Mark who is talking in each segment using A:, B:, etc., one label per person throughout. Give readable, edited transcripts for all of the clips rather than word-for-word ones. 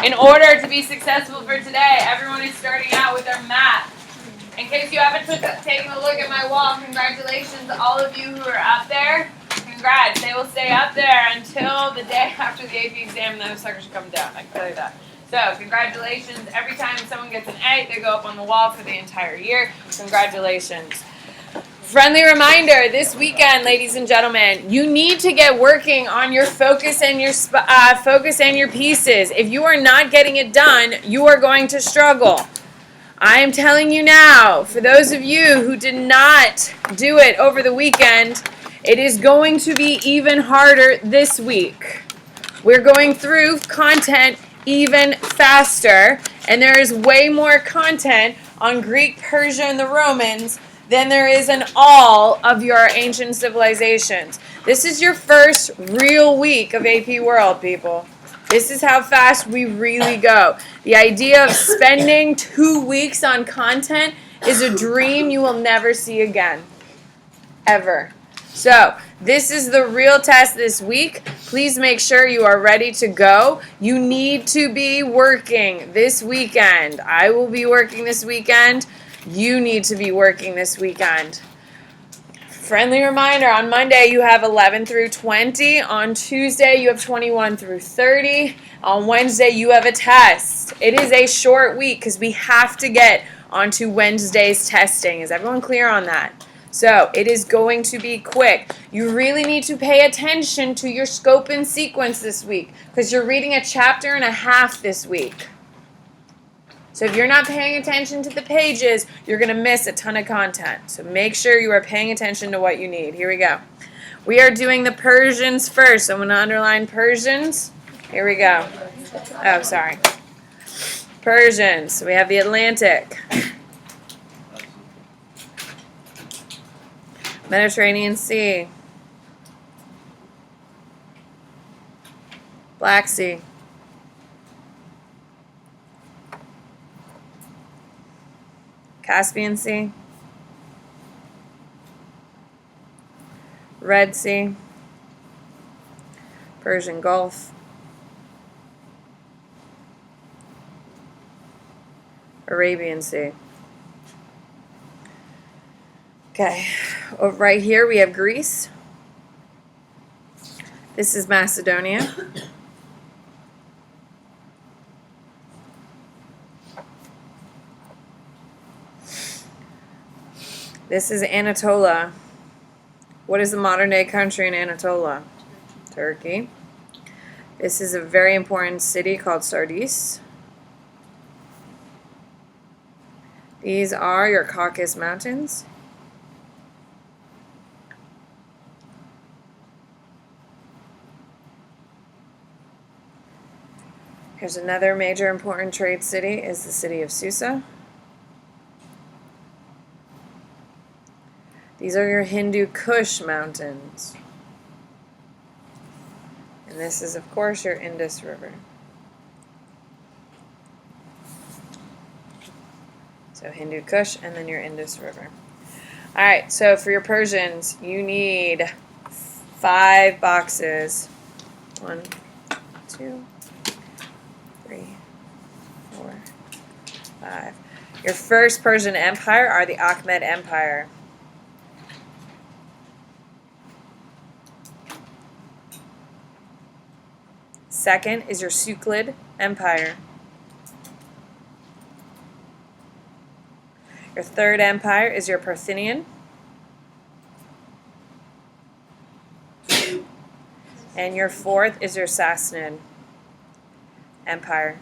A: In order to be successful for today, everyone is starting out with their math. In case you haven't taken a look at my wall, congratulations to all of you who are up there. Congrats. They will stay up there until the day after the AP exam, and those suckers come down. I can tell you that. So, congratulations. Every time someone gets an A, they go up on the wall for the entire year. Congratulations. Friendly reminder, this weekend, ladies and gentlemen, you need to get working on your focus and your pieces. If you are not getting it done, you are going to struggle. I am telling you now, for those of you who did not do it over the weekend, it is going to be even harder this week. We're going through content even faster, and there is way more content on Greek, Persia, and the Romans than there is in all of your ancient civilizations. This is your first real week of AP World, people. This is how fast we really go. The idea of spending 2 weeks on content is a dream you will never see again. Ever. So, this is the real test this week. Please make sure you are ready to go. You need to be working this weekend. I will be working this weekend. You need to be working this weekend. Friendly reminder, on Monday you have 11 through 20. On Tuesday you have 21 through 30. On Wednesday you have a test. It is a short week because we have to get onto Wednesday's testing. Is everyone clear on that? So it is going to be quick. You really need to pay attention to your scope and sequence this week because you're reading a chapter and a half this week. So if you're not paying attention to the pages, you're going to miss a ton of content. So make sure you are paying attention to what you need. Here we go. We are doing the Persians first. I'm going to underline Persians. Here we go. Oh, sorry. Persians. We have the Atlantic. Mediterranean Sea. Black Sea. Caspian Sea, Red Sea, Persian Gulf, Arabian Sea. Okay, over right here we have Greece. This is Macedonia. This is Anatolia. What is the modern day country in Anatolia? Turkey. This is a very important city called Sardis. These are your Caucasus Mountains. Here's another major important trade city is the city of Susa. These are your Hindu Kush mountains. And this is, of course, your Indus River. So Hindu Kush and then your Indus River. All right, so for your Persians, you need 5 boxes. 1, 2, 3, 4, 5. Your first Persian empire are the Achaemenid Empire. Second is your Suklid Empire. Your third empire is your Parthian. And your fourth is your Sassanid Empire.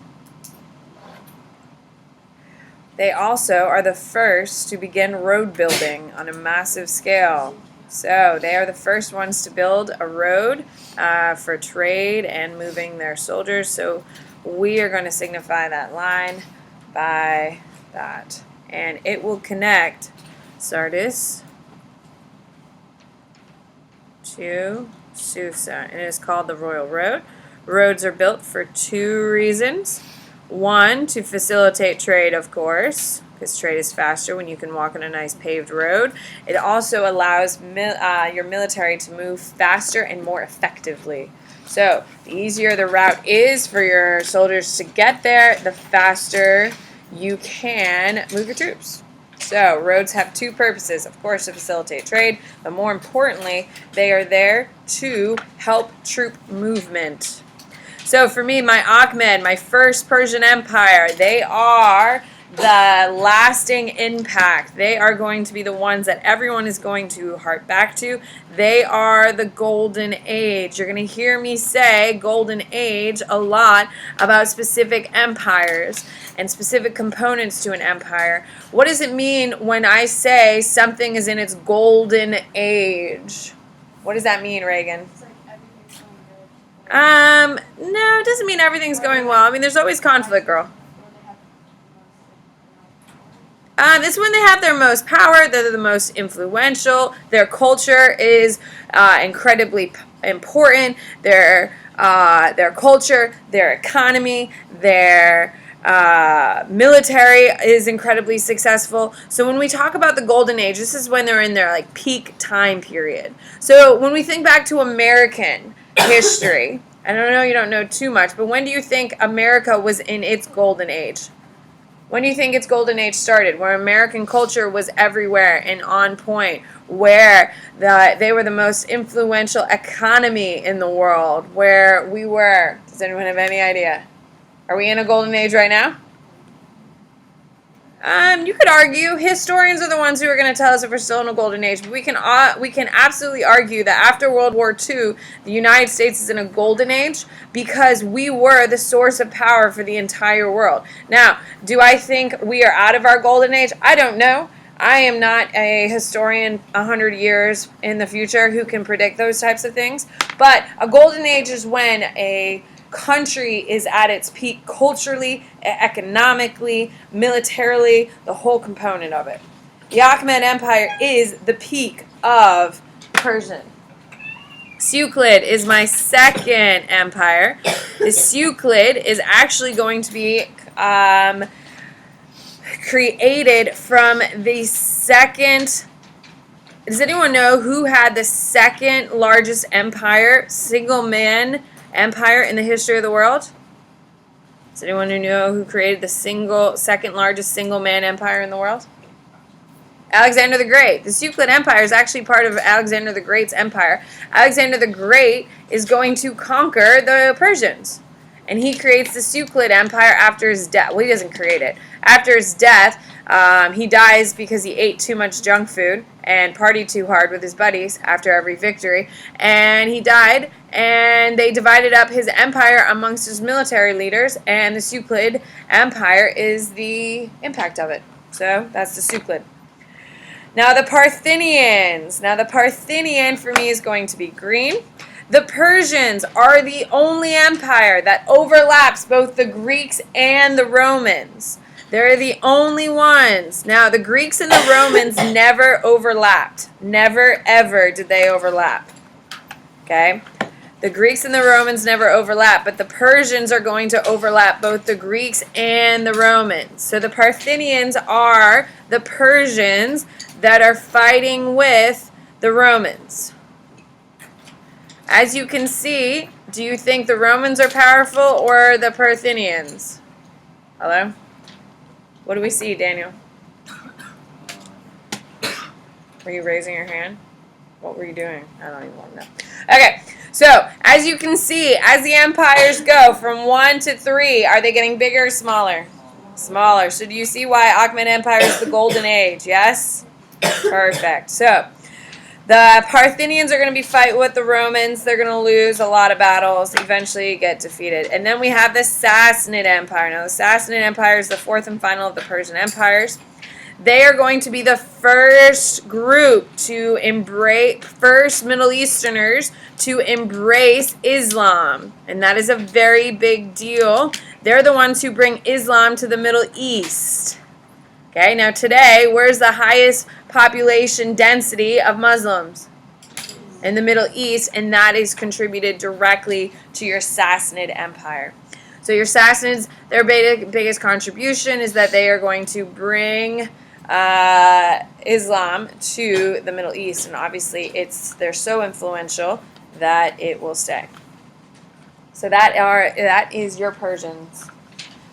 A: They also are the first to begin road building on a massive scale. So they are the first ones to build a road for trade and moving their soldiers. So we are going to signify that line by that. And it will connect Sardis to Susa. And it is called the Royal Road. Roads are built for 2 reasons. 1, to facilitate trade, of course, because trade is faster when you can walk on a nice paved road. It also allows your military to move faster and more effectively. So the easier the route is for your soldiers to get there, the faster you can move your troops. So roads have two purposes, of course, to facilitate trade, but more importantly, they are there to help troop movement. So for me, my Achaemenid, my first Persian Empire, they are the lasting impact. They are going to be the ones that everyone is going to hark back to. They are the golden age. You're going to hear me say golden age a lot about specific empires and specific components to an empire. What does it mean when I say something is in its golden age? What does that mean, Reagan? No, it doesn't mean everything's going well. I mean, there's always conflict, girl. It's when they have their most power, they're the most influential, their culture is incredibly important, their culture, their economy, their military is incredibly successful. So when we talk about the golden age, this is when they're in their like peak time period. So when we think back to American history, I don't know, you don't know too much, but when do you think America was in its golden age? When do you think its golden age started? Where American culture was everywhere and on point, where they were the most influential economy in the world, where we were. Does anyone have any idea? Are we in a golden age right now? You could argue. Historians are the ones who are going to tell us if we're still in a golden age. But we can absolutely argue that after World War II, the United States is in a golden age because we were the source of power for the entire world. Now, do I think we are out of our golden age? I don't know. I am not a historian 100 years in the future who can predict those types of things. But a golden age is when a country is at its peak culturally, economically, militarily, the whole component of it. The Achaemenid Empire is the peak of Persian. Seuclid is my second empire. The Seuclid is actually going to be created from the second. Does anyone know who had the second largest empire, single man empire in the history of the world? Does anyone know who created the second largest single man empire in the world? Alexander the Great. The Seuclid Empire is actually part of Alexander the Great's empire. Alexander the Great is going to conquer the Persians. And he creates the Seuclid Empire after his death. Well, he doesn't create it. After his death, he dies because he ate too much junk food and partied too hard with his buddies after every victory. And he died, and they divided up his empire amongst his military leaders, and the Seuclid Empire is the impact of it. So that's the Seuclid. Now the Parthians. Now the Parthian for me is going to be green. The Persians are the only empire that overlaps both the Greeks and the Romans. They're the only ones. Now, the Greeks and the Romans never overlapped. Never, ever did they overlap. Okay? The Greeks and the Romans never overlap, but the Persians are going to overlap both the Greeks and the Romans. So the Parthians are the Persians that are fighting with the Romans. As you can see, do you think the Romans are powerful or the Parthians? Hello? What do we see, Daniel? Were you raising your hand? What were you doing? I don't even want to know. Okay, so as you can see, as the empires go from 1 to 3, are they getting bigger or smaller? Smaller. So do you see why Achaemenid Empire is the golden age? Yes? Perfect. So the Parthians are going to be fighting with the Romans. They're going to lose a lot of battles, eventually get defeated. And then we have the Sassanid Empire. Now, the Sassanid Empire is the fourth and final of the Persian empires. They are going to be the first group to embrace, first Middle Easterners to embrace Islam. And that is a very big deal. They're the ones who bring Islam to the Middle East. Okay, now today, where's the highest population density of Muslims? In the Middle East, and that is contributed directly to your Sassanid Empire. So your Sassanids, their biggest contribution is that they are going to bring Islam to the Middle East, and obviously they're so influential that it will stay. So that is your Persians.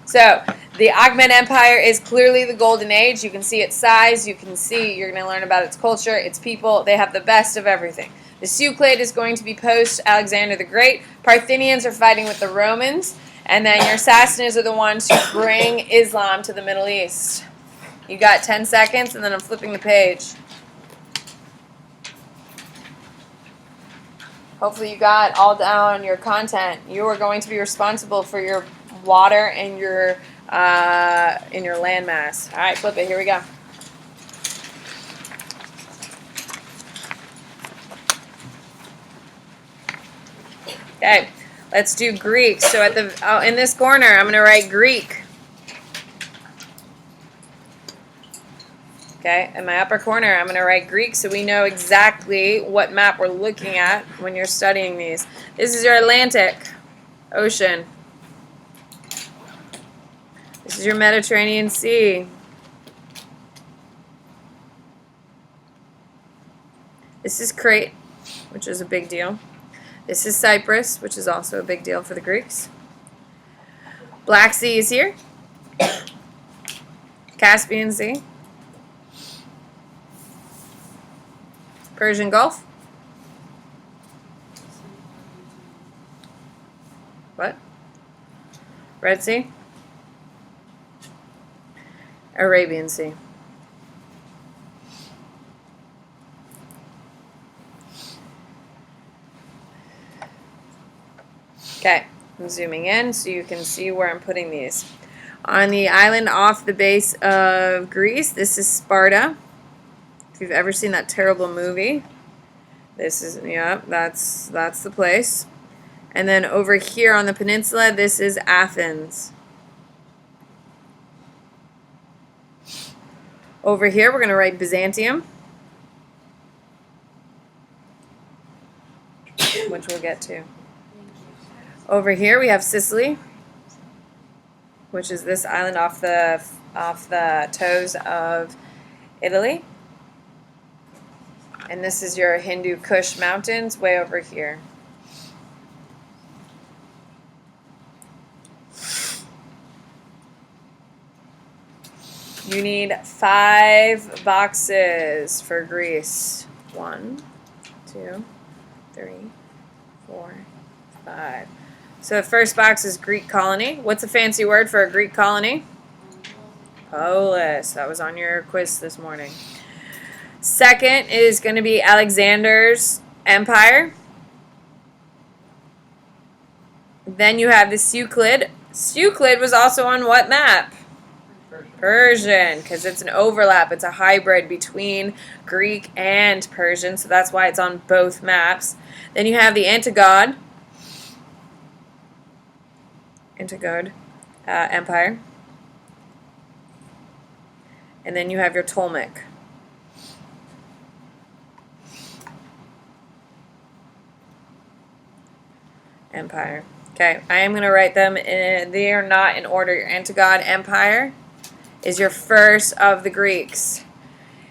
A: So the Achaemenid Empire is clearly the golden age. You can see its size. You can see, you're going to learn about its culture, its people. They have the best of everything. The Seleucid is going to be post Alexander the Great. Parthians are fighting with the Romans. And then your Sassanids are the ones who bring Islam to the Middle East. You got 10 seconds, and then I'm flipping the page. Hopefully you got all down your content. You are going to be responsible for your water and your land mass. All right, flip it. Here we go. Okay, let's do Greek. So in this corner, I'm going to write Greek. Okay, in my upper corner, I'm going to write Greek so we know exactly what map we're looking at when you're studying these. This is your Atlantic Ocean. This is your Mediterranean Sea. This is Crete, which is a big deal. This is Cyprus, which is also a big deal for the Greeks. Black Sea is here. Caspian Sea. Persian Gulf. What? Red Sea. Arabian Sea. Okay, I'm zooming in so you can see where I'm putting these. On the island off the base of Greece, this is Sparta. If you've ever seen that terrible movie, this is, yeah, that's the place. And then over here on the peninsula, this is Athens. Over here, we're going to write Byzantium, which we'll get to. Over here, we have Sicily, which is this island off the toes of Italy. And this is your Hindu Kush Mountains way over here. You need 5 boxes for Greece. 1, 2, 3, 4, 5. So the first box is Greek colony. What's a fancy word for a Greek colony? Polis. That was on your quiz this morning. Second is going to be Alexander's empire. Then you have the Seleucid. Seleucid was also on what map? Persian, because it's an overlap. It's a hybrid between Greek and Persian, so that's why it's on both maps. Then you have the Antagod Empire. And then you have your Ptolemaic. Empire. Okay, I am going to write them they are not in order. Your Antagod Empire is your first of the Greeks.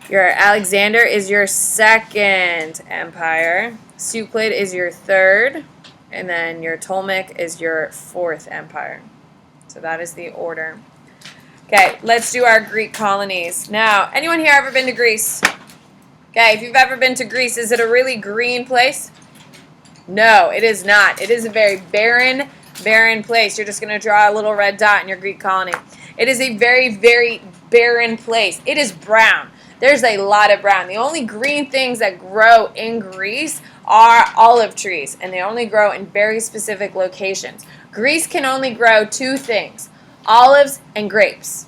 A: Your Alexander is your second empire. Seleucid is your third. And then your Ptolemaic is your fourth empire. So that is the order. Okay, let's do our Greek colonies. Now, anyone here ever been to Greece? Okay, if you've ever been to Greece, is it a really green place? No, it is not. It is a very barren place. You're just going to draw a little red dot in your Greek colony. It is a very, very barren place. It is brown. There's a lot of brown. The only green things that grow in Greece are olive trees, and they only grow in very specific locations. Greece can only grow 2 things, olives and grapes.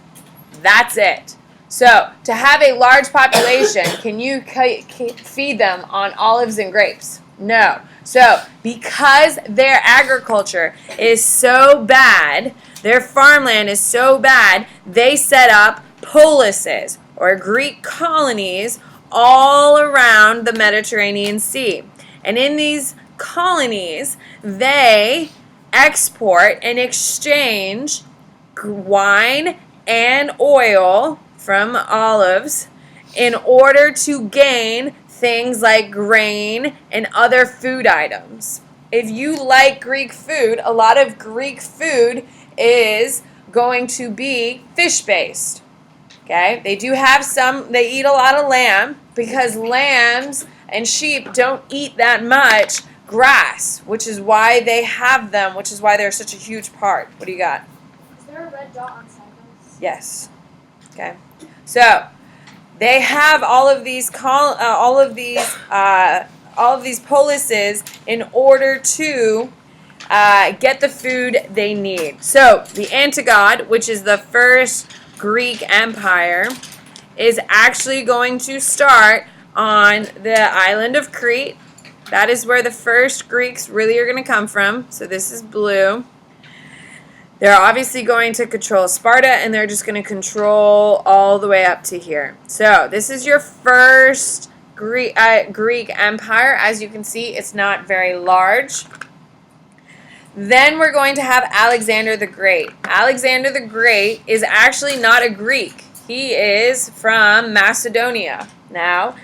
A: That's it. So, to have a large population, can you feed them on olives and grapes? No. So, because their agriculture is so bad, their farmland is so bad, they set up polises, or Greek colonies, all around the Mediterranean Sea. And in these colonies, they export and exchange wine and oil from olives in order to gain things like grain and other food items. if you like Greek food, a lot of Greek food is going to be fish-based. Okay? They do have some, they eat a lot of lamb because lambs and sheep don't eat that much grass, which is why they have them, which is why they're such a huge part. What do you got?
B: Is there a red dot on sideways?
A: Yes. Okay. So they have all of these policies in order to get the food they need. So the Antagod, which is the first Greek empire, is actually going to start on the island of Crete. That is where the first Greeks really are going to come from. So this is blue. They're obviously going to control Sparta, and they're just going to control all the way up to here. So this is your first Greek empire. As you can see, it's not very large. Then we're going to have Alexander the Great. Alexander the Great is actually not a Greek. He is from Macedonia. Now,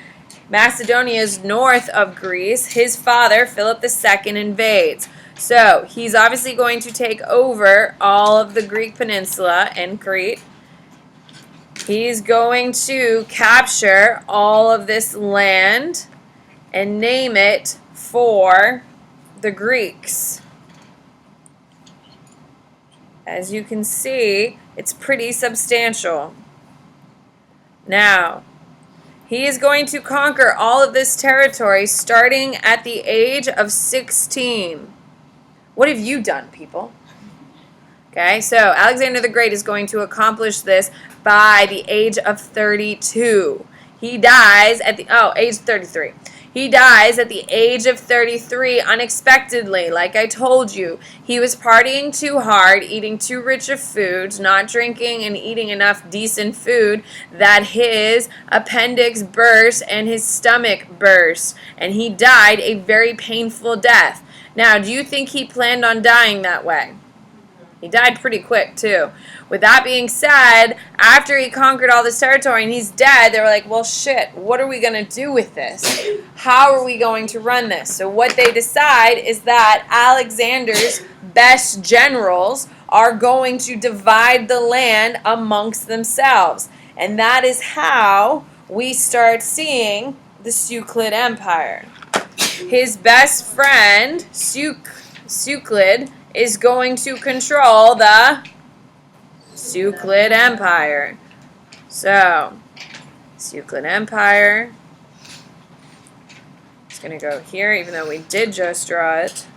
A: Macedonia is north of Greece. His father, Philip II, invades. So, he's obviously going to take over all of the Greek peninsula and Crete. He's going to capture all of this land and name it for the Greeks. As you can see, it's pretty substantial. Now, he is going to conquer all of this territory starting at the age of 16. What have you done, people? Okay, so Alexander the Great is going to accomplish this by the age of 32. He dies at the, age 33. He dies at the age of 33 unexpectedly. Like I told you, he was partying too hard, eating too rich of foods, not drinking and eating enough decent food that his appendix burst and his stomach burst. And he died a very painful death. Now, do you think he planned on dying that way? He died pretty quick, too. With that being said, after he conquered all this territory and he's dead, they were like, well, shit, what are we going to do with this? How are we going to run this? So what they decide is that Alexander's best generals are going to divide the land amongst themselves. And that is how we start seeing the Seleucid Empire. His best friend, Seleucid, is going to control the Seleucid Empire. So, Seleucid Empire. It's going to go here, even though we did just draw it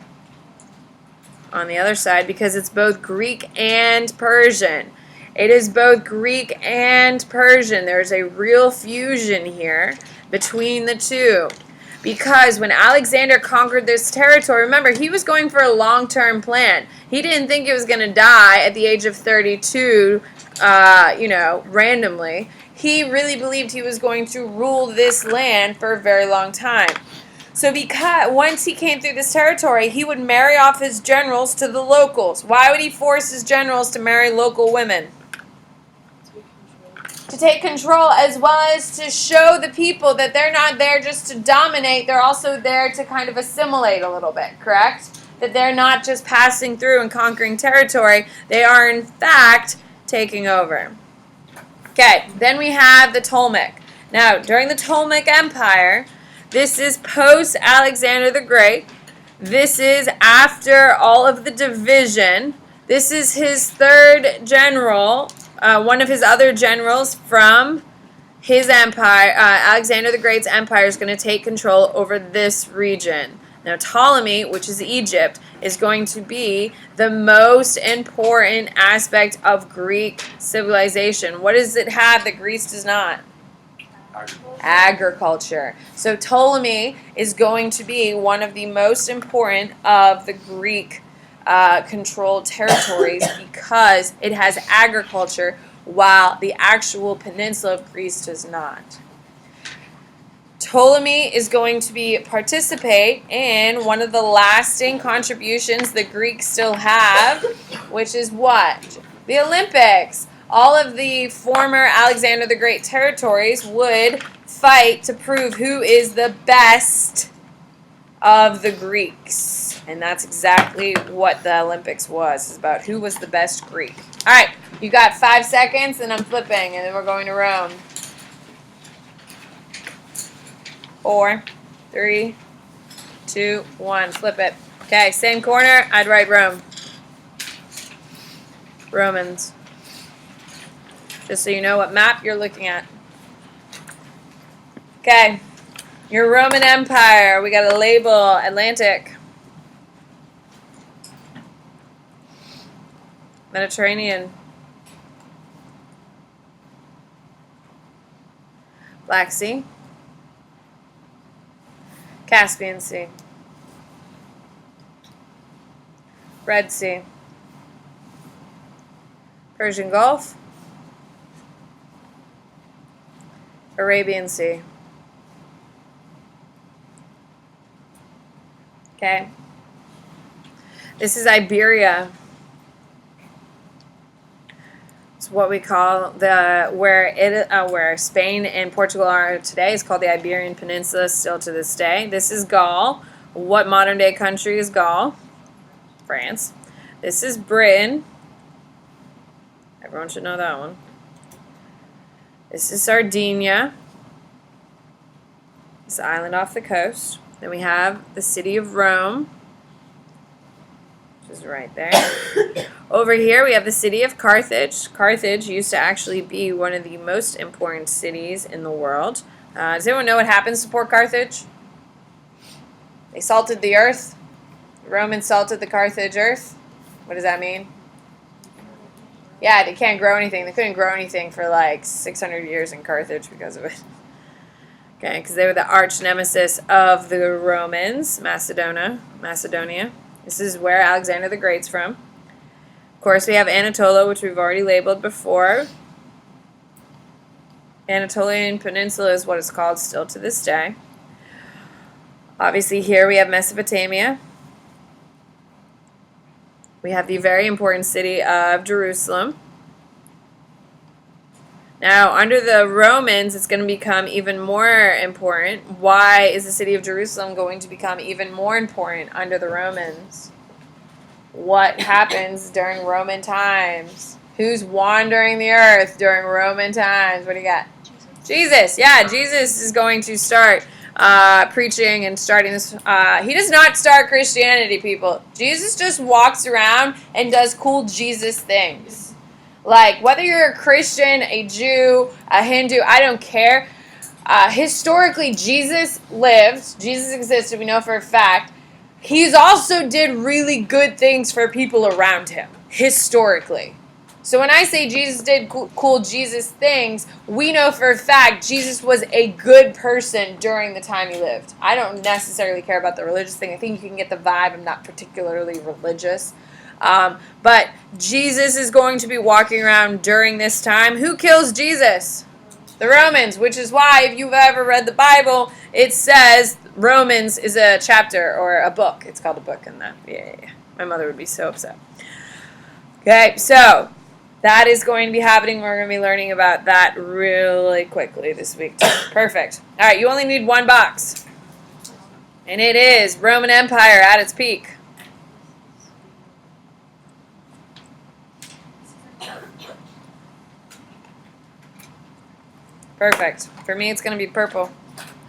A: on the other side, because it's both Greek and Persian. It is both Greek and Persian. There's a real fusion here between the two. Because when Alexander conquered this territory, remember, he was going for a long-term plan. He didn't think he was going to die at the age of 32, randomly. He really believed he was going to rule this land for a very long time. So because once he came through this territory, he would marry off his generals to the locals. Why would he force his generals to marry local women? To take control, as well as to show the people that they're not there just to dominate, they're also there to kind of assimilate a little bit, correct? That they're not just passing through and conquering territory, they are in fact taking over. Okay, then we have the Ptolemaic. Now, during the Ptolemaic Empire, this is post-Alexander the Great. This is after all of the division. This is his third general. One of his other generals from his empire, Alexander the Great's empire, is going to take control over this region. Now, Ptolemy, which is Egypt, is going to be the most important aspect of Greek civilization. What does it have that Greece does not? Agriculture. So Ptolemy is going to be one of the most important of the Greek controlled territories because it has agriculture while the actual peninsula of Greece does not. Ptolemy is going to participate in one of the lasting contributions the Greeks still have, which is what? The Olympics. All of the former Alexander the Great territories would fight to prove who is the best of the Greeks. And that's exactly what the Olympics was. It's about who was the best Greek. All right, you got 5 seconds, and I'm flipping, and then we're going to Rome. 4, 3, 2, 1. Flip it. Okay, same corner. I'd write Rome. Romans. Just so you know what map you're looking at. Okay, your Roman Empire. We got a label, Atlantic. Mediterranean. Black Sea. Caspian Sea. Red Sea. Persian Gulf. Arabian Sea. Okay. This is Iberia. It's what we call where Spain and Portugal are today. It's called the Iberian Peninsula still to this day. This is Gaul. What modern day country is Gaul? France. This is Britain. Everyone should know that one. This is Sardinia. This island off the coast. Then we have the city of Rome, which is right there. Over here we have the city of Carthage. Carthage used to actually be one of the most important cities in the world. Does anyone know what happens to Port Carthage? They salted the earth. The Romans salted the Carthage earth. What does that mean? Yeah, they can't grow anything. They couldn't grow anything for like 600 years in Carthage because of it. Okay, because they were the arch nemesis of the Romans, Macedonia. This is where Alexander the Great's from. Of course, we have Anatolia, which we've already labeled before. Anatolian Peninsula is what it's called still to this day. Obviously, here we have Mesopotamia. We have the very important city of Jerusalem. Now, under the Romans, it's going to become even more important. Why is the city of Jerusalem going to become even more important under the Romans? What happens during Roman times? Who's wandering the earth during Roman times? What do you got? Jesus. Yeah, Jesus is going to start preaching and starting this. He does not start Christianity, people. Jesus just walks around and does cool Jesus things. Like, whether you're a Christian, a Jew, a Hindu, I don't care. Historically, Jesus lived. Jesus existed, we know for a fact. He's also did really good things for people around him, historically. So when I say Jesus did cool Jesus things, we know for a fact Jesus was a good person during the time he lived. I don't necessarily care about the religious thing. I think you can get the vibe. I'm not particularly religious. But Jesus is going to be walking around during this time. Who kills Jesus? The Romans, which is why if you've ever read the Bible, it says Romans is a chapter or a book. It's called a book in that. Yeah. My mother would be so upset. Okay, so that is going to be happening. We're going to be learning about that really quickly this week. Perfect. All right, you only need one box. And it is Roman Empire at its peak. Perfect. For me, it's going to be purple.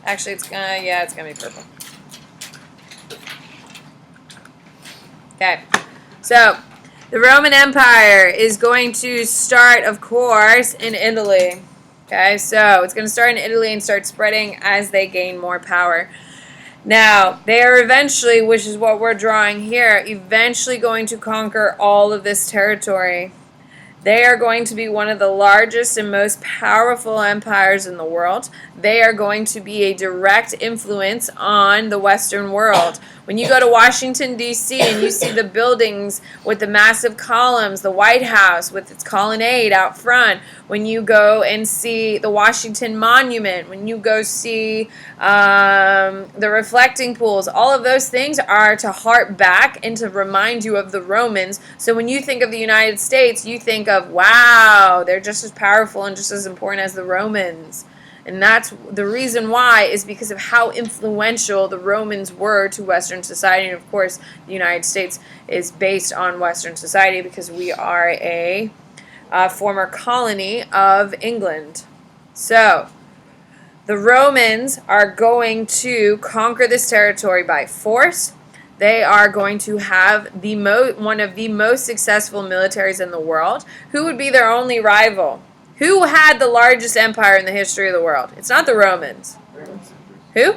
A: Actually, it's going to be purple. Okay. So, the Roman Empire is going to start, of course, in Italy. Okay, so it's going to start in Italy and start spreading as they gain more power. Now, they are eventually, which is what we're drawing here, eventually going to conquer all of this territory. They are going to be one of the largest and most powerful empires in the world. They are going to be a direct influence on the Western world. When you go to Washington, D.C., and you see the buildings with the massive columns, the White House with its colonnade out front, when you go and see the Washington Monument, when you go see the reflecting pools, all of those things are to hark back and to remind you of the Romans. So when you think of the United States, you think of, wow, they're just as powerful and just as important as the Romans. And that's the reason why is because of how influential the Romans were to Western society. And of course, the United States is based on Western society because we are a former colony of England. So, the Romans are going to conquer this territory by force. They are going to have one of the most successful militaries in the world. Who would be their only rival? Who had the largest empire in the history of the world? It's not the Romans. Who?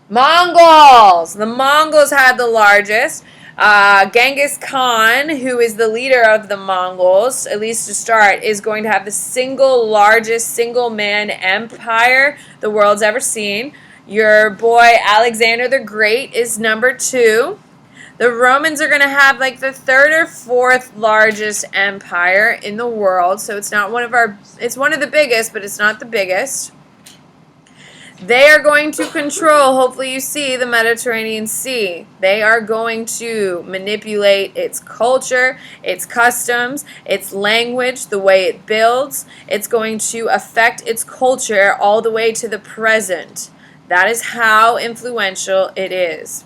A: Mongols. The Mongols had the largest. Genghis Khan, who is the leader of the Mongols, at least to start, is going to have the single largest single-man empire the world's ever seen. Your boy Alexander the Great is number 2. The Romans are going to have like the 3rd or 4th largest empire in the world. So it's not it's one of the biggest, but it's not the biggest. They are going to control, hopefully you see, the Mediterranean Sea. They are going to manipulate its culture, its customs, its language, the way it builds. It's going to affect its culture all the way to the present. That is how influential it is.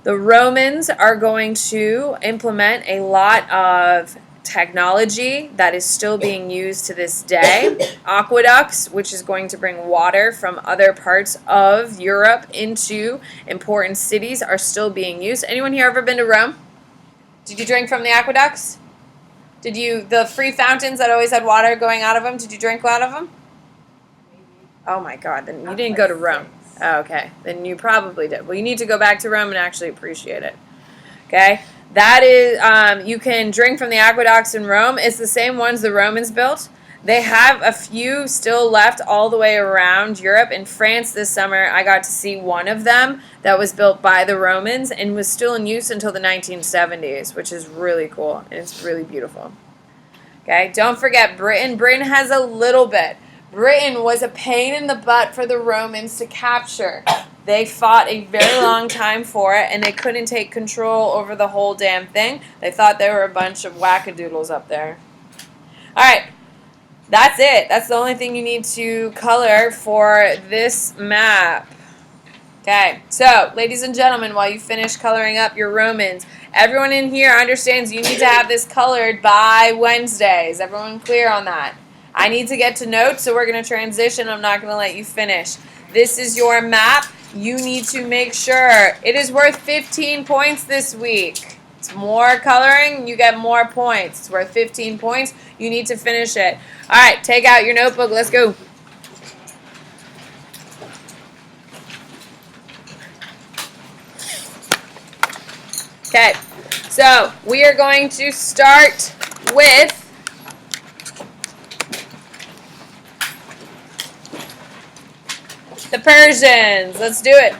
A: The Romans are going to implement a lot of technology that is still being used to this day. Aqueducts, which is going to bring water from other parts of Europe into important cities, are still being used. Anyone here ever been to Rome? Did you drink from the aqueducts? The free fountains that always had water going out of them, did you drink out of them? Oh my God, then you didn't go to Rome. Oh, okay, then you probably did. Well, you need to go back to Rome and actually appreciate it. Okay? That is, you can drink from the aqueducts in Rome. It's the same ones the Romans built. They have a few still left all the way around Europe. In France this summer, I got to see one of them that was built by the Romans and was still in use until the 1970s, which is really cool, and it's really beautiful. Okay, don't forget Britain. Britain has a little bit. Britain was a pain in the butt for the Romans to capture. They fought a very long time for it, and they couldn't take control over the whole damn thing. They thought they were a bunch of wackadoodles up there. All right, that's it. That's the only thing you need to color for this map. Okay, so, ladies and gentlemen, while you finish coloring up your Romans, everyone in here understands you need to have this colored by Wednesday. Is everyone clear on that? I need to get to notes, so we're going to transition. I'm not going to let you finish. This is your map. You need to make sure. It is worth 15 points this week. It's more coloring, you get more points. It's worth 15 points. You need to finish it. All right, take out your notebook. Let's go. Okay, so we are going to start with the Persians. Let's do it.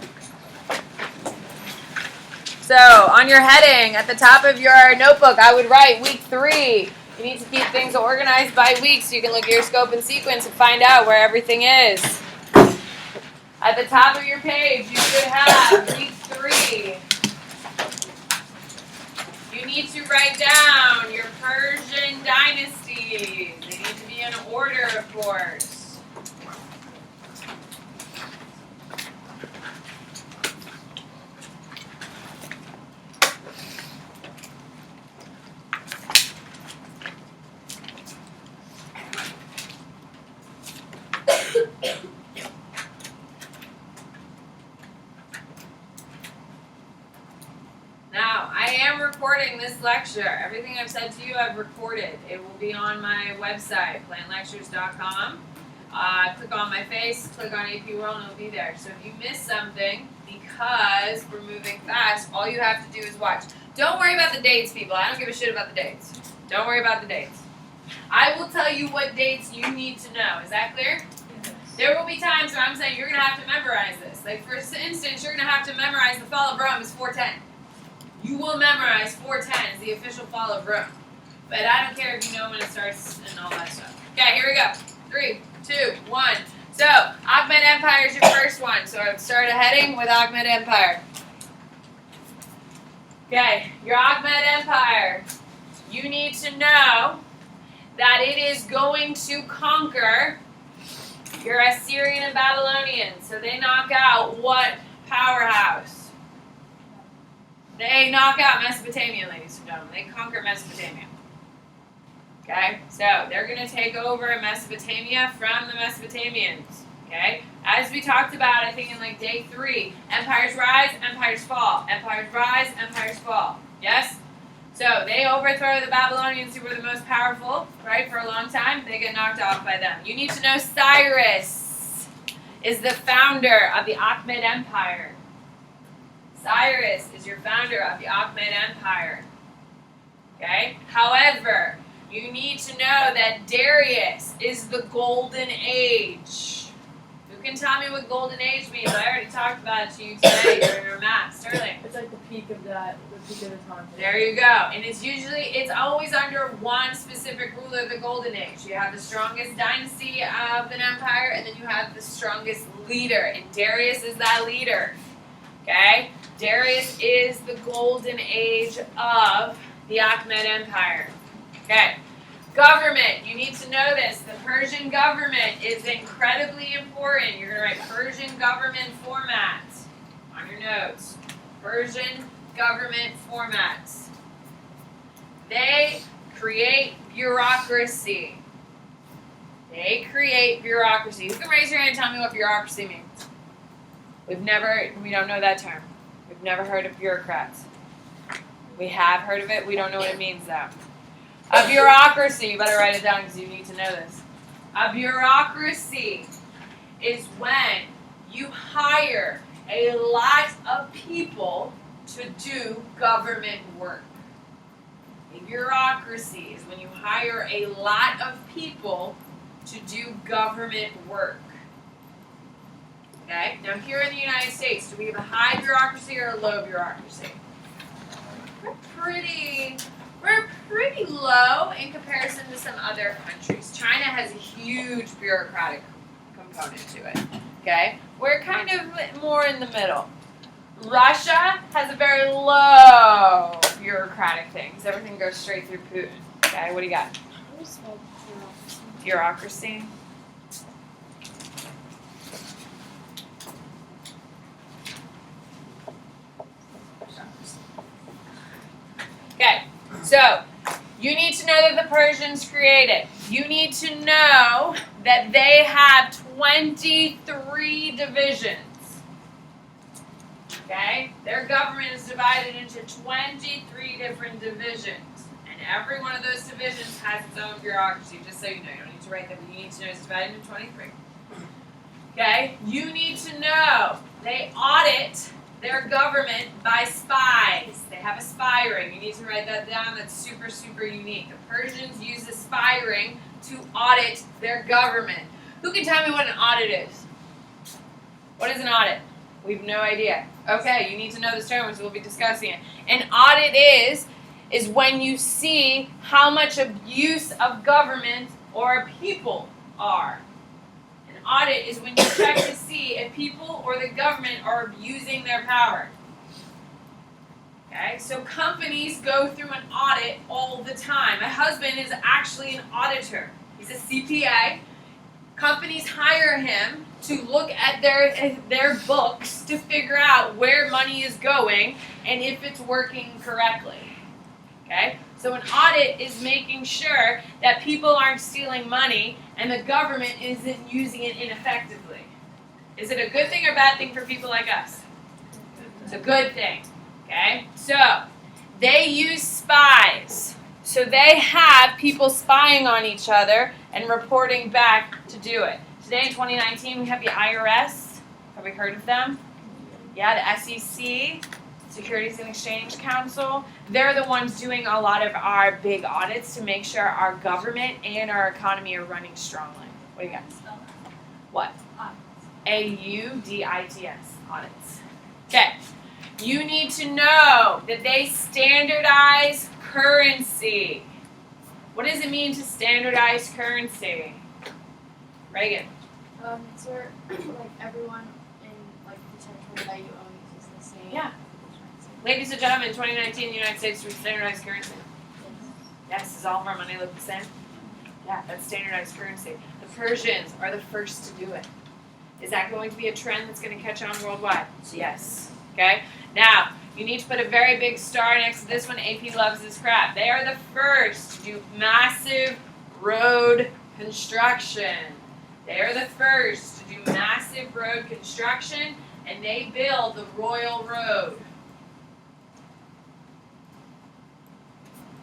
A: So, on your heading, at the top of your notebook, I would write week 3. You need to keep things organized by week so you can look at your scope and sequence and find out where everything is. At the top of your page, you should have week 3. You need to write down your Persian dynasties. They need to be in order, of course. Now, I am recording this lecture. Everything I've said to you, I've recorded. It will be on my website, plantlectures.com. Click on my face, click on AP World, and it'll be there. So if you miss something, because we're moving fast, all you have to do is watch. Don't worry about the dates, people. I don't give a shit about the dates. Don't worry about the dates. I will tell you what dates you need to know. Is that clear? There will be times where I'm saying you're going to have to memorize this. Like, for instance, you're going to have to memorize the fall of Rome is 410. You will memorize 410 is the official fall of Rome. But I don't care if you know when it starts and all that stuff. Okay, here we go. 3, 2, 1. So, Achaemenid Empire is your first one. So I would start a heading with Achaemenid Empire. Okay, your Achaemenid Empire. You need to know that it is going to conquer You're Assyrian and Babylonian. So they knock out what powerhouse? They knock out Mesopotamia, ladies and gentlemen. They conquer Mesopotamia. Okay? So they're going to take over Mesopotamia from the Mesopotamians. Okay? As we talked about, I think in like day 3, empires rise, empires fall. Empires rise, empires fall. Yes? So they overthrow the Babylonians, who were the most powerful, right, for a long time. They get knocked off by them. You need to know Cyrus is the founder of the Achaemenid Empire. Cyrus is your founder of the Achaemenid Empire. Okay? However, you need to know that Darius is the Golden Age. Who can tell me what Golden Age means? I already talked about it to you today during your math. Sterling.
C: It's like the peak of the time.
A: There you go. And it's always under one specific ruler, the Golden Age. You have the strongest dynasty of an empire, and then you have the strongest leader. And Darius is that leader. Okay? Darius is the Golden Age of the Achaemenid Empire. Okay. Government. You need to know this. The Persian government is incredibly important. You're going to write Persian government format on your notes. Persian government formats. They create bureaucracy. They create bureaucracy. Who can raise your hand and tell me what bureaucracy means? We don't know that term. We've never heard of bureaucrats. We have heard of it. We don't know what it means though. A bureaucracy, you better write it down because you need to know this. A bureaucracy is when you hire a lot of people to do government work. A bureaucracy is when you hire a lot of people to do government work. Okay? Now here in the United States, do we have a high bureaucracy or a low bureaucracy? We're pretty low in comparison to some other countries. China has a huge bureaucratic component to it. Okay? We're kind of more in the middle. Russia has a very low bureaucratic thing, because everything goes straight through Putin. Okay, what do you got? Bureaucracy. Okay, so you need to know that the Persians created. You need to know that they have 23 divisions. Okay? Their government is divided into 23 different divisions. And every one of those divisions has its own bureaucracy, just so you know. You don't need to write them. You need to know it's divided into 23. Okay? You need to know they audit their government by spies. They have a spy ring. You need to write that down. That's super, super unique. The Persians use a spy ring to audit their government. Who can tell me what an audit is? What is an audit? We have no idea. Okay, you need to know this term, because we'll be discussing it. An audit is when you see how much abuse of government or people are. An audit is when you check to see if people or the government are abusing their power. Okay, so companies go through an audit all the time. My husband is actually an auditor. He's a CPA. Companies hire him to look at their books to figure out where money is going and if it's working correctly. Okay? So an audit is making sure that people aren't stealing money and the government isn't using it ineffectively. Is it a good thing or bad thing for people like us? It's a good thing. Okay? So they use spies. So they have people spying on each other and reporting back to do it. Today in 2019, we have the IRS. Have we heard of them? Yeah, the SEC, Securities and Exchange Council. They're the ones doing a lot of our big audits to make sure our government and our economy are running strongly. What do you got? What? AUDITS, audits. Okay. You need to know that they standardize currency. What does it mean to standardize currency? Reagan.
B: It's where like everyone in like the territory that you own uses the same.
A: Yeah. Ladies and gentlemen, in 2019, the United States standardized currency. Yes, does all of our money look the same? Yeah, that's standardized currency. The Persians are the first to do it. Is that going to be a trend that's going to catch on worldwide? Yes. Okay? Now, you need to put a very big star next to this one. AP loves this crap. They are the first to do massive road construction. They are the first to do massive road construction, and they build the Royal Road.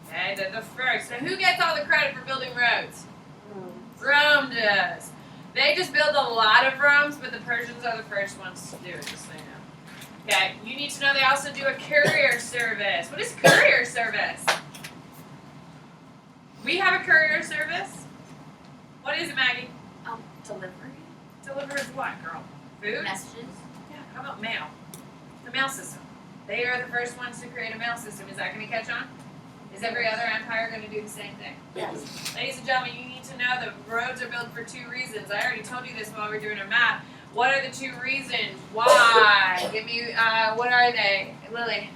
A: Okay, they're the first. Now, who gets all the credit for building roads? Rome does. They just build a lot of Romes, but the Persians are the first ones to do it, just so you know. Okay, you need to know they also do a courier service. What is courier service? We have a courier service. What is it, Maggie?
B: Delivery.
A: Delivers what, girl? Food?
B: Messages.
A: Yeah, how about mail? The mail system. They are the first ones to create a mail system. Is that going to catch on? Is every other empire going to do the same thing?
B: Yes.
A: Ladies and gentlemen, you need to know that roads are built for 2 reasons. I already told you this while we were doing our map. What are the 2 reasons? Why? Give me, what are they? Lily?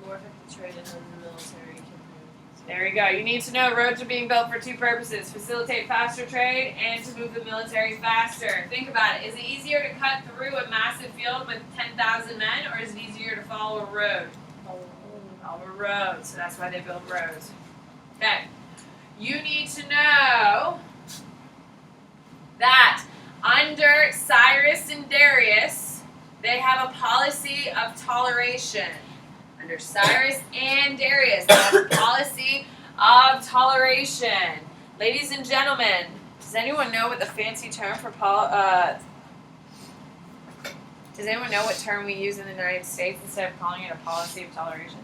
C: More effective trade and then the military can
A: There you go. You need to know roads are being built for 2 purposes. Facilitate faster trade and to move the military faster. Think about it. Is it easier to cut through a massive field with 10,000 men, or is it easier to follow a road? Follow a road. So that's why they build roads. Okay. You need to know that under Cyrus and Darius, they have a policy of toleration. Under Cyrus and Darius, they have a policy of toleration. Ladies and gentlemen, does anyone know what the fancy term for does anyone know what term we use in the United States instead of calling it a policy of toleration?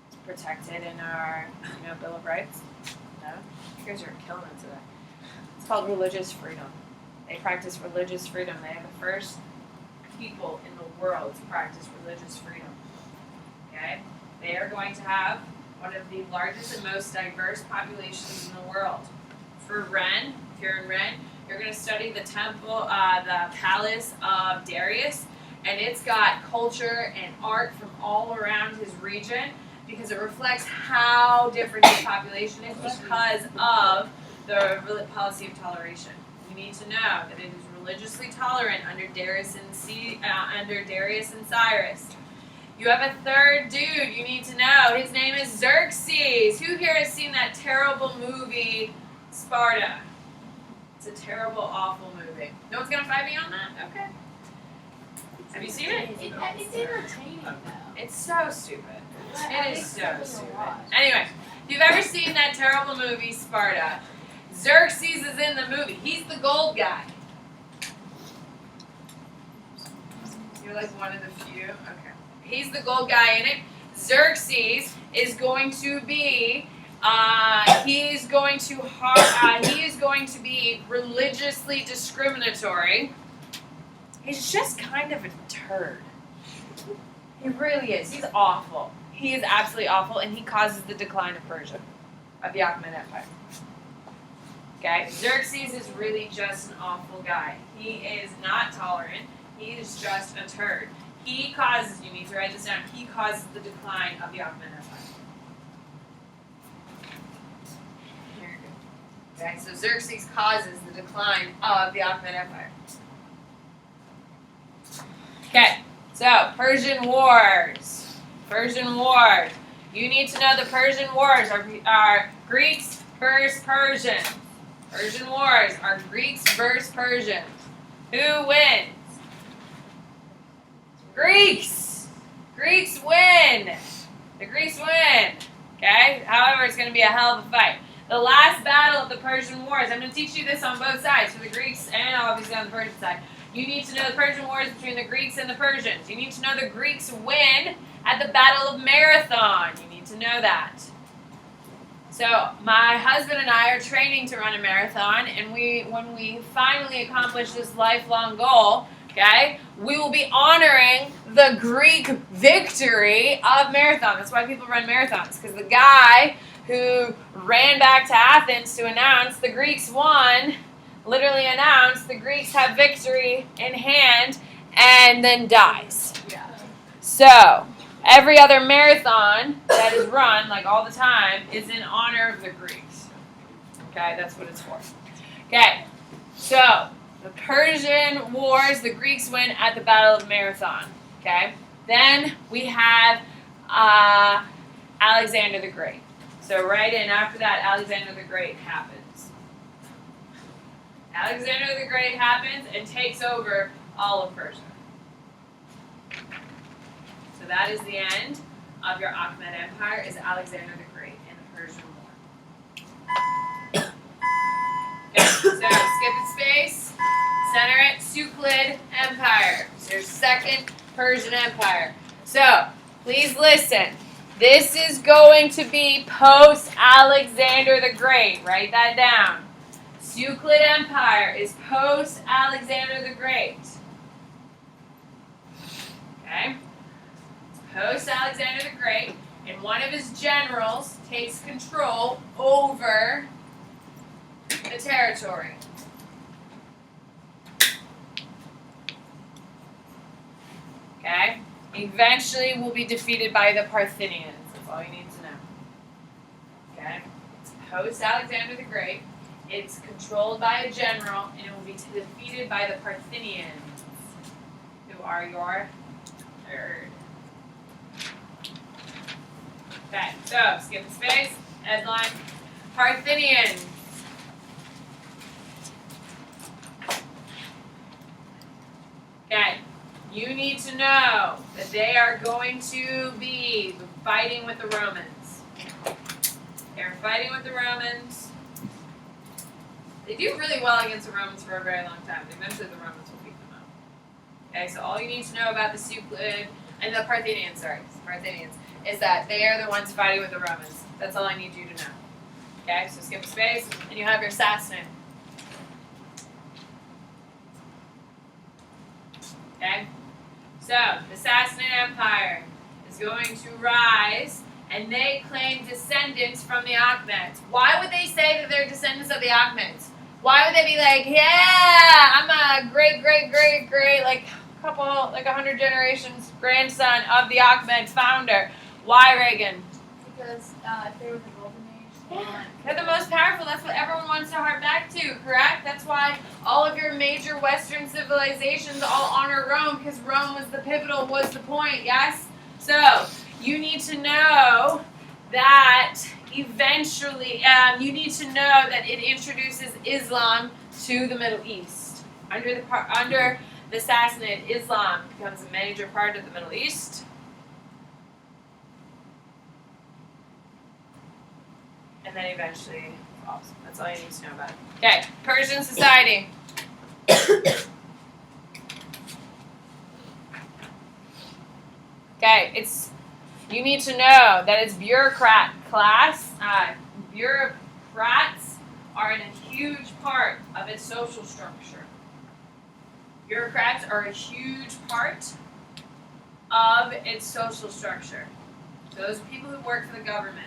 A: It's protected in our, Bill of Rights. No? You guys are killing it today. It's called religious freedom. They practice religious freedom. They are the first people in the world to practice religious freedom. Okay? They are going to have one of the largest and most diverse populations in the world. For Ren, if you're in Ren, you're going to study the temple, the palace of Darius, and it's got culture and art from all around his region because it reflects how different his population is because of the policy of toleration. You need to know that it is religiously tolerant under Darius and Cyrus. You have a third dude you need to know. His name is Xerxes. Who here has seen that terrible movie, Sparta? It's a terrible, awful movie. No one's going to fight me on that? Okay. Have you seen it?
B: It's entertaining, though.
A: It's so stupid. It is so stupid. Anyway, if you've ever seen that terrible movie, Sparta, Xerxes is in the movie. He's the gold guy. You're like one of the few? Okay. He's the gold guy in it. Xerxes is going to be he is going to be religiously discriminatory. He's just kind of a turd. He really is. He's awful. He is absolutely awful, and he causes the decline of Persia, of the Achaemenid Empire. Okay? Xerxes is really just an awful guy. He is not tolerant. He is just a turd. He causes, you need to write this down, he causes the decline of the Achaemenid Empire. Okay, so Xerxes causes the decline of the Achaemenid Empire. Okay, so Persian Wars. Persian Wars. You need to know the Persian Wars are Greeks versus Persians. Persian Wars are Greeks versus Persians. Who wins? Greeks. Greeks win. The Greeks win. Okay? However, it's going to be a hell of a fight. The last battle of the Persian Wars, I'm going to teach you this on both sides, for the Greeks and obviously on the Persian side. You need to know the Persian Wars between the Greeks and the Persians. You need to know the Greeks win at the Battle of Marathon. You need to know that. So my husband and I are training to run a marathon, and when we finally accomplish this lifelong goal, okay, we will be honoring the Greek victory of marathon. That's why people run marathons, because the guy who ran back to Athens to announce the Greeks won, literally announced the Greeks have victory in hand, and then dies.
B: Yeah.
A: So, Every other marathon that is run, like all the time, is in honor of the Greeks. Okay, that's what it's for. Okay, so the Persian Wars, the Greeks win at the Battle of Marathon. Okay, then we have Alexander the Great. So right in after that, Alexander the Great happens. Alexander the Great happens and takes over all of Persia. So that is the end of your Achaemenid Empire, is Alexander the Great in the Persian War. Okay, so skip it space, center it, Suklid Empire. So your second Persian Empire. So please listen. This is going to be post-Alexander the Great. Write that down. Suklid Empire is post-Alexander the Great. Okay? Post-Alexander the Great, and one of his generals takes control over the territory. Okay? Eventually will be defeated by the Parthians. That's all you need to know. Okay? It's post-Alexander the Great. It's controlled by a general, and it will be defeated by the Parthians, who are your third. Okay, so skip the space, headline, Parthians. Okay, you need to know that they are going to be fighting with the Romans. They're fighting with the Romans. They do really well against the Romans for a very long time. Eventually the Romans will beat them up. Okay, so all you need to know about the Suklid and the Parthians, is that they are the ones fighting with the Romans. That's all I need you to know. Okay, so skip space, and you have your Sassanid. Okay, so the Sassanid Empire is going to rise, and they claim descendants from the Achaemenids. Why would they say that they're descendants of the Achaemenids? Why would they be like, yeah, I'm a great, like couple, like 100 generations grandson of the Achaemenid founder? Why, Reagan?
B: Because they were the golden age.
A: They're the most powerful. That's what everyone wants to hark back to, correct? That's why all of your major Western civilizations all honor Rome, because Rome was the pivotal, was the point, yes? So, you need to know that eventually, you need to know that it introduces Islam to the Middle East. Under the Sassanid, Islam becomes a major part of the Middle East. And then eventually falls. That's all you need to know about it. Okay, Persian society. Okay, you need to know that it's bureaucrat class. Bureaucrats are in a huge part of its social structure. Bureaucrats are a huge part of its social structure. So those are people who work for the government.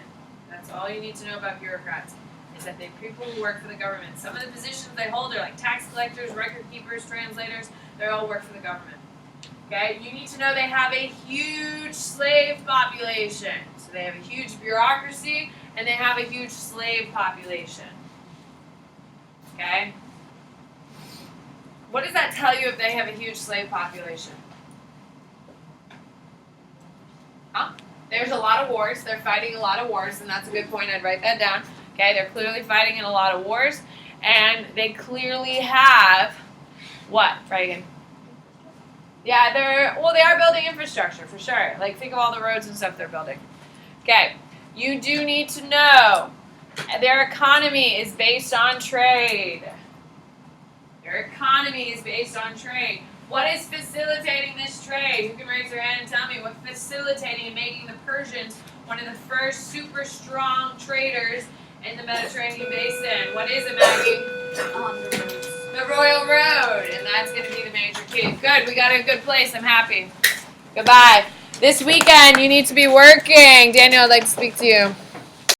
A: That's all you need to know about bureaucrats, is that they're people who work for the government. Some of the positions they hold are like tax collectors, record keepers, translators. They all work for the government. Okay, you need to know they have a huge slave population. So they have a huge bureaucracy, and they have a huge slave population. Okay? What does that tell you if they have a huge slave population? Huh? There's a lot of wars. They're fighting a lot of wars, and that's a good point. I'd write that down. Okay, they're clearly fighting in a lot of wars, and they clearly have what, Reagan? Yeah, they are building infrastructure for sure. Like, think of all the roads and stuff they're building. Okay, you do need to know their economy is based on trade. Their economy is based on trade. What is facilitating this trade? Who can raise their hand and tell me what's facilitating and making the Persians one of the first super strong traders in the Mediterranean basin? What is it, Maggie? The Royal Road, and that's going to be the major key. Good, we got a good place. I'm happy. Goodbye. This weekend, you need to be working. Daniel, I'd like to speak to you.